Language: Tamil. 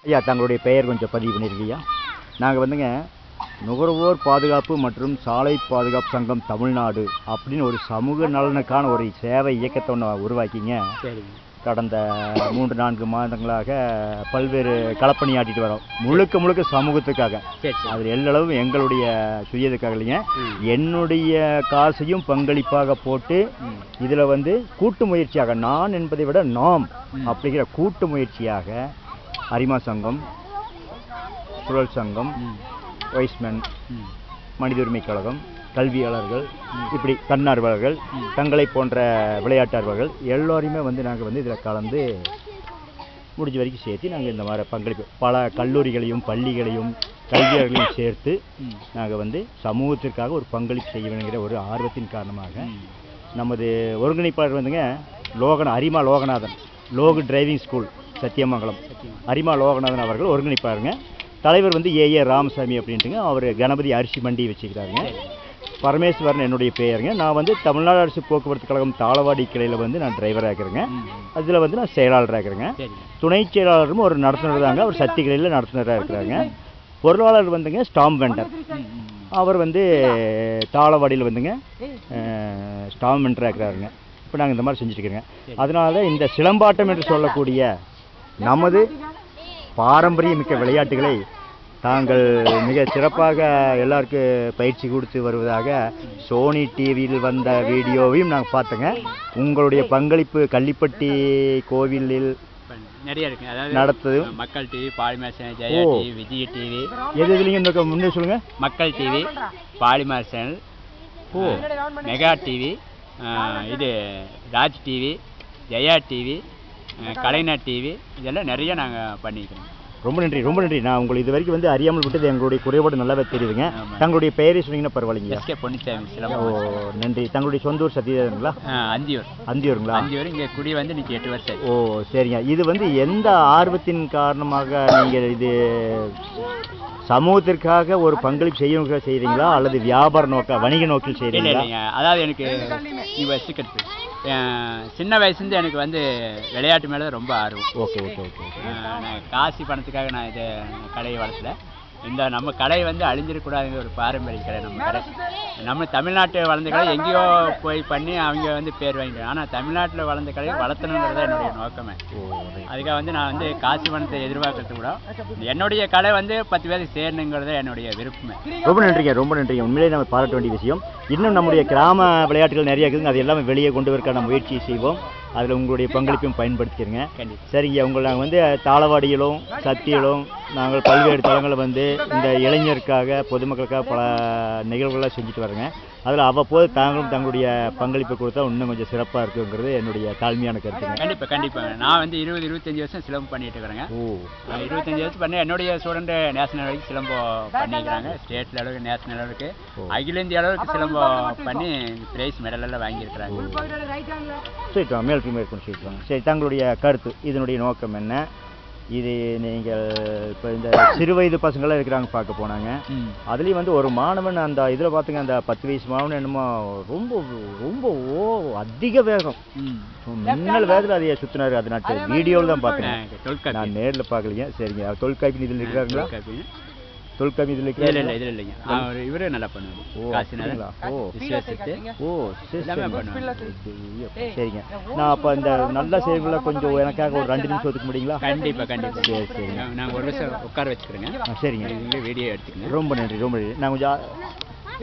ஐயா தங்களுடைய பெயர் கொஞ்சம் பதிவு பண்ணியிருக்கீங்க. நாங்கள் வந்துங்க நுகர்வோர் பாதுகாப்பு மற்றும் சாலை பாதுகாப்பு சங்கம் தமிழ்நாடு அப்படின்னு ஒரு சமூக நலனுக்கான ஒரு சேவை இயக்கத்தை ஒன்று உருவாக்கிங்க. கடந்த 3-4 மாதங்களாக பல்வேறு களப்பணியாட்டிட்டு வரோம். முழுக்க சமூகத்துக்காக. அது எல்லளவும் எங்களுடைய சுயதுக்காக இல்லைங்க, என்னுடைய காசையும் பங்களிப்பாக போட்டு இதில் வந்து கூட்டு முயற்சியாக, நான் என்பதை விட நாம் அப்படிங்கிற கூட்டு முயற்சியாக அரிமா சங்கம், சுழல் சங்கம், வைஸ்மேன், மனித உரிமை கழகம், கல்வியாளர்கள், இப்படி தன்னார்வலர்கள், தங்களை போன்ற விளையாட்டாளர்கள் எல்லோரையுமே வந்து நாங்கள் வந்து இதில் கலந்து முடிஞ்ச வரைக்கும் சேர்த்து நாங்கள் இந்த மாதிரி பங்களிப்பு பல கல்லூரிகளையும் பள்ளிகளையும் கல்வியாளர்களையும் சேர்த்து நாங்கள் வந்து சமூகத்திற்காக ஒரு பங்களிப்பு செய்ய வேணுங்கிற ஒரு ஆர்வத்தின் காரணமாக நமது ஒருங்கிணைப்பாளர் வந்துங்க அரிமா லோகநாதன், லோகு டிரைவிங் ஸ்கூல் சத்தியமங்கலம், அரிமா லோகநாதன் அவர்கள் ஒருங்கிணைப்பாருங்க. தலைவர் வந்து ஏ ராமசாமி அப்படின்ட்டுங்க. அவர் கணபதி அரிசி மண்டி வச்சுக்கிறாருங்க. பரமேஸ்வரன் என்னுடைய பெயருங்க. நான் வந்து தமிழ்நாடு அரசு போக்குவரத்து கழகம் தாளவாடி கிளையில் வந்து நான் டிரைவராக இருக்கிறேங்க. அதில் வந்து நான் செயலாளராக இருக்கிறேங்க. துணை செயலாளரும் ஒரு நடத்துனர் தாங்க. அவர் சக்தி கிளையில் நடத்துனராக இருக்கிறாங்க. பொருளாளர் வந்துங்க ஸ்டாம்ப் வெண்டர், அவர் வந்து தாளவாடியில் வந்துங்க ஸ்டாம்ப் வெண்டராக இருக்கிறாருங்க. இப்போ நாங்கள் இந்த மாதிரி செஞ்சுருக்கிறோங்க. அதனால இந்த சிலம்பாட்டம் என்று சொல்லக்கூடிய நமது பாரம்பரியமிக்க விளையாட்டுகளை தாங்கள் மிக சிறப்பாக எல்லாருக்கும் பயிற்சி கொடுத்து வருவதாக சோனி டிவியில் வந்த வீடியோவையும் நாங்கள் பார்த்தோங்க. உங்களுடைய பங்களிப்பு கள்ளிப்பட்டி கோவிலில் நிறைய இருக்கு. அதாவது நடத்துது Makkal TV, Polimer, Jaya TV, Vijay TV, எதுலையும் முன்னே சொல்லுங்க. Makkal TV, Polimer channel, Mega TV, இது Raj TV, Jaya TV, Kalaignar TV, இதெல்லாம் நிறைய நாங்கள் பண்ணிக்கிறோம். ரொம்ப நன்றி. நான் உங்களுக்கு இது வரைக்கும் வந்து அறியாமல் விட்டது எங்களுடைய குறைபாடு நல்லாவே தெரியுதுங்க. தங்களுடைய பெயரை சொன்னீங்கன்னா பரவாயில்லைங்க. நன்றி. தங்களுடைய சொந்த ஊர் சத்தியங்களா? அந்தியூருங்களா? அந்தியூர். இங்கே குடி வந்து இன்னைக்கு 8 வருஷம். ஓ சரிங்க. இது வந்து எந்த ஆர்வத்தின் காரணமாக நீங்கள் இது சமூகத்திற்காக ஒரு பங்களிப்பு செய்கிறீங்களா அல்லது வியாபார வணிக நோக்கில் செய்கிறீங்களா? அதாவது எனக்கு சின்ன வயசுலேருந்து எனக்கு வந்து விளையாட்டு மேலே ரொம்ப ஆர்வம். ஓகே. நான் காசு பணத்துக்காக நான் இதை கடையை வளர்த்தல. இந்த நம்ம கடை வந்து அழிஞ்சிடக்கூடாதுங்கிற ஒரு பாரம்பரிய கடை. நம்ம கடை நம்ம தமிழ்நாட்டு வளர்ந்த கடை எங்கேயோ போய் பண்ணி அவங்க வந்து பேர் வாங்கிட்டாங்க. ஆனால் தமிழ்நாட்டில் வளர்ந்த கடையை வளர்த்தணுங்கிறது தான் என்னுடைய நோக்கமே. அதுக்காக வந்து நான் வந்து காசு பணத்தை எதிர்பார்க்கறது கூட என்னுடைய கடை வந்து 10 பேருக்கு சேரணுங்கிறத என்னுடைய விருப்பமே. ரொம்ப நன்றிங்க. உண்மையிலேயே நம்ம பாராட்ட வேண்டிய விஷயம். இன்னும் நம்முடைய கிராம விளையாட்டுகள் நிறைய இருக்குதுங்க. அது எல்லாமே வெளியே கொண்டு வரக்கான முயற்சியை செய்வோம். அதில் உங்களுடைய பங்களிப்பையும் பயன்படுத்திக்கிறங்க. சரிங்க. உங்களை நாங்கள் வந்து தாளவாடியிலும் சக்தியிலும் நாங்கள் பல்வேறு தளங்களை வந்து இந்த இளைஞருக்காக பொதுமக்களுக்காக பல நிகழ்வுகளாக செஞ்சுட்டு வரேங்க. அதில் அவ்வப்போது தாங்களும் தங்களுடைய பங்களிப்பை கொடுத்தா இன்னும் கொஞ்சம் சிறப்பாக இருக்குங்கிறது என்னுடைய தாழ்மையான கருத்துங்க. கண்டிப்பாக. நான் வந்து 20-25 வருஷம் சிலம்பம் பண்ணிட்டு இருக்கிறேங்க. 25 வருஷம் பண்ணி என்னுடைய ஸ்டூடெண்ட் நேஷனல் அளவுக்கு சிலம்பம் பண்ணிக்கிறாங்க. ஸ்டேட் லெவலுக்கு, நேஷனல் அளவுக்கு, அகில இந்திய அளவுக்கு சிலம்பம் பண்ணி பிரைஸ் மெடல் எல்லாம் வாங்கியிருக்கிறாங்க. சரி, தங்களுடைய கருத்து, இதனுடைய நோக்கம் என்ன? இது நீங்கள் இப்போ இந்த சிறு வயது பசங்களாம் இருக்கிறாங்க பார்க்க போனாங்க. அதுலேயும் வந்து ஒரு மாணவன் அந்த இதில் பார்த்துங்க, அந்த 10 வயசு மாணவன் என்னமோ ரொம்ப அதிக வேகம், மின்னல் வேகத்தில் அதையே சுற்றினார். அது நான் வீடியோவில் தான் பார்த்தேன், நான் நேரில் பார்க்கலைங்க. சரிங்க. தொல்காப்பி இதில் இருக்கிறாங்களா? தொல்காப்பி இதில் இல்லைங்க. இவரே நல்லா பண்ணுவாங்க. சரிங்க. நான் அப்போ இந்த நல்ல செய்திகளை கொஞ்சம் எனக்காக ஒரு 2 நிமிஷம் ஒதுக்க முடியுங்களா? கண்டிப்பாக. சரிங்க. நாங்கள் ஒரு வருஷம் உட்கார வச்சுக்கிறேங்க. சரிங்க. வீடியோ எடுத்துக்கங்க. ரொம்ப நன்றி. நான் கொஞ்சம்